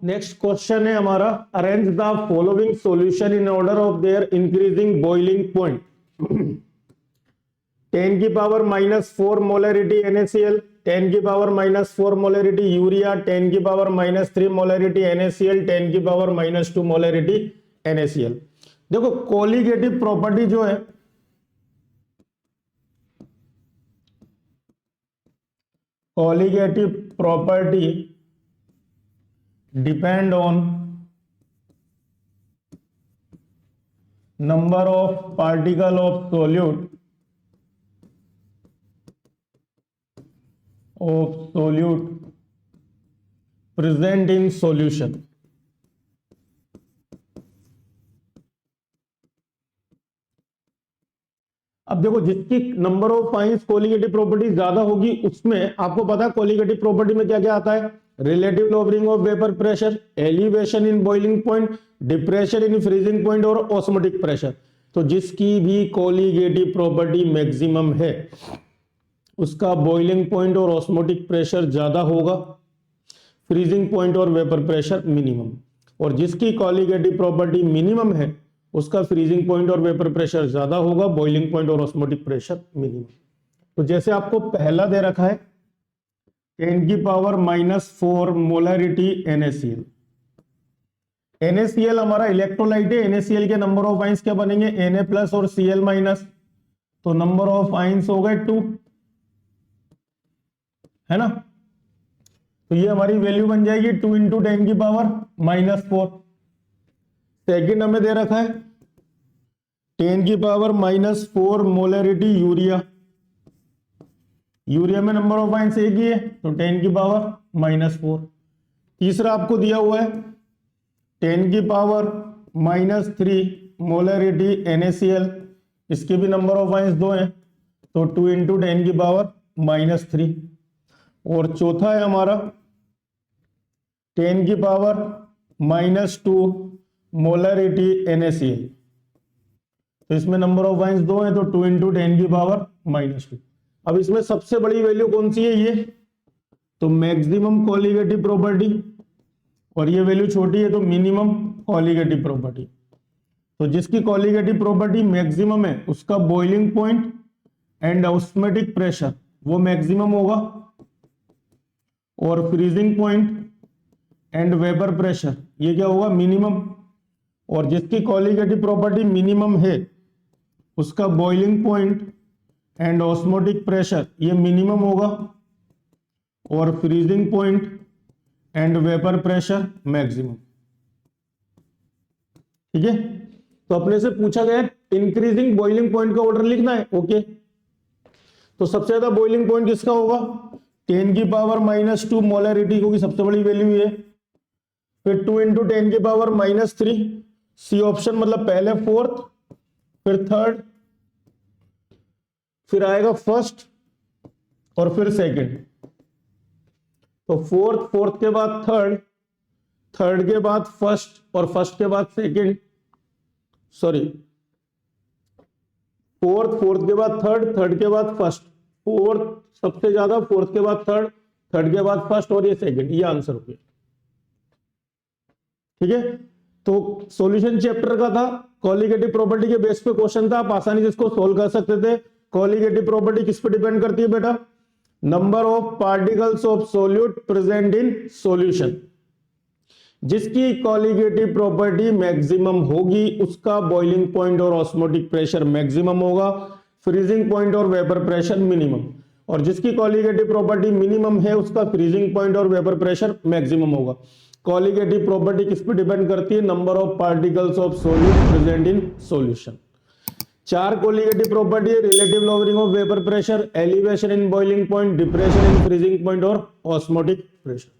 Next question है हमारा, arrange the following solution in order of their increasing boiling point. 10 की power -4 molarity NaCl, 10 की power -4 molarity urea, 10 की power -3 molarity NaCl, 10 की power -2 molarity NaCl। देखो colligative property जो है, colligative property depend on number of particle of solute present in solution। अब देखो जिसकी number of ions colligative property ज्यादा होगी उसमें आपको पता है कोलिगेटिव प्रॉपर्टी में क्या क्या आता है, relative lowering of vapour pressure, elevation in boiling point, depression in freezing point और ऑस्मोटिक प्रेशर। तो जिसकी भी कोलिगेटिव प्रॉपर्टी मैक्सिमम है उसका बॉइलिंग पॉइंट और ऑस्मोटिक प्रेशर ज्यादा होगा, फ्रीजिंग पॉइंट और वेपर प्रेशर मिनिमम। और जिसकी कोलिगेटिव प्रॉपर्टी मिनिमम है उसका फ्रीजिंग पॉइंट और वेपर प्रेशर ज्यादा होगा, बॉइलिंग पॉइंट और ऑस्मोटिक प्रेशर मिनिमम। तो जैसे आपको पहला दे रखा है 10 की पावर -4 मोलरिटी NaCl। NaCl हमारा इलेक्ट्रोलाइट है, NaCl के नंबर ऑफ आइंस क्या बनेंगे, Na+ और Cl-, तो नंबर ऑफ आइंस हो गए 2, है ना। तो ये हमारी वैल्यू बन जाएगी 2 × 10 की पावर -4। सेकेंड हमें दे रखा है 10 की पावर -4 मोलरिटी यूरिया, यूरिया में नंबर ऑफ आइंस एक ही है तो 10 की पावर -4। तीसरा आपको दिया हुआ है 10 की पावर -3 मोलरिटी NaCl, इसके भी नंबर ऑफ आइंस 2 हैं तो 2 × 10 की पावर -3। और चौथा है हमारा 10 की पावर -2 मोलरिटी NaCl, तो इसमें नंबर ऑफ आइंस 2 है तो 2 × 10 की पावर -2। अब इसमें सबसे बड़ी वैल्यू कौन सी है, ये तो मैक्सिमम कोलिगेटिव प्रॉपर्टी, और ये वैल्यू छोटी है तो मिनिमम कोलिगेटिव प्रॉपर्टी। तो जिसकी कोलिगेटिव प्रॉपर्टी मैक्सिमम है उसका boiling point and osmotic pressure वो मैक्सिमम होगा, और freezing point and vapour pressure ये क्या होगा, मिनिमम। और जिसकी कोलिगेटिव प्रॉपर्टी मिनिमम है उसका boiling point and osmotic pressure ये मिनिमम होगा, और freezing point and vapour pressure maximum. ठीक है, तो अपने से पूछा गया इंक्रीजिंग बॉइलिंग पॉइंट का ऑर्डर लिखना है। ओके, तो सबसे ज्यादा बॉइलिंग पॉइंट किसका होगा, 10 की पावर -2 मोलरिटी क्योंकि सबसे बड़ी वैल्यू है, फिर 2 × 10 की पावर -3, सी ऑप्शन मतलब पहले फोर्थ, फिर थर्ड, फिर आएगा फर्स्ट और फिर सेकंड। तो फोर्थ के बाद थर्ड, थर्ड के बाद फर्स्ट और फर्स्ट के बाद सेकंड, सॉरी फोर्थ के बाद थर्ड, थर्ड के बाद फर्स्ट, फोर्थ सबसे ज्यादा, फोर्थ के बाद थर्ड, थर्ड के बाद फर्स्ट और ये सेकंड, ये आंसर हो गया। ठीक है, तो सॉल्यूशन चैप्टर का था, कोलिगेटिव प्रॉपर्टी के बेस पे क्वेश्चन था, आप आसानी से इसको सोल्व कर सकते थे। कोलिगेटिव प्रॉपर्टी किस पे डिपेंड करती है बेटा, number of particles of solute present in solution. जिसकी कोलिगेटिव प्रॉपर्टी मैक्सिमम होगी उसका बॉइलिंग पॉइंट और ऑस्मोटिक प्रेशर मैक्सिमम होगा, फ्रीजिंग पॉइंट और वेपर प्रेशर मिनिमम। और जिसकी कोलिगेटिव प्रॉपर्टी मिनिमम है उसका फ्रीजिंग पॉइंट और वेपर प्रेशर मैक्सिमम होगा। कोलिगेटिव प्रॉपर्टी किस पे डिपेंड करती है, number of particles of solute present in solution. 4 colligative property है, relative lowering of vapour pressure, elevation in boiling point, depression in freezing point और osmotic pressure.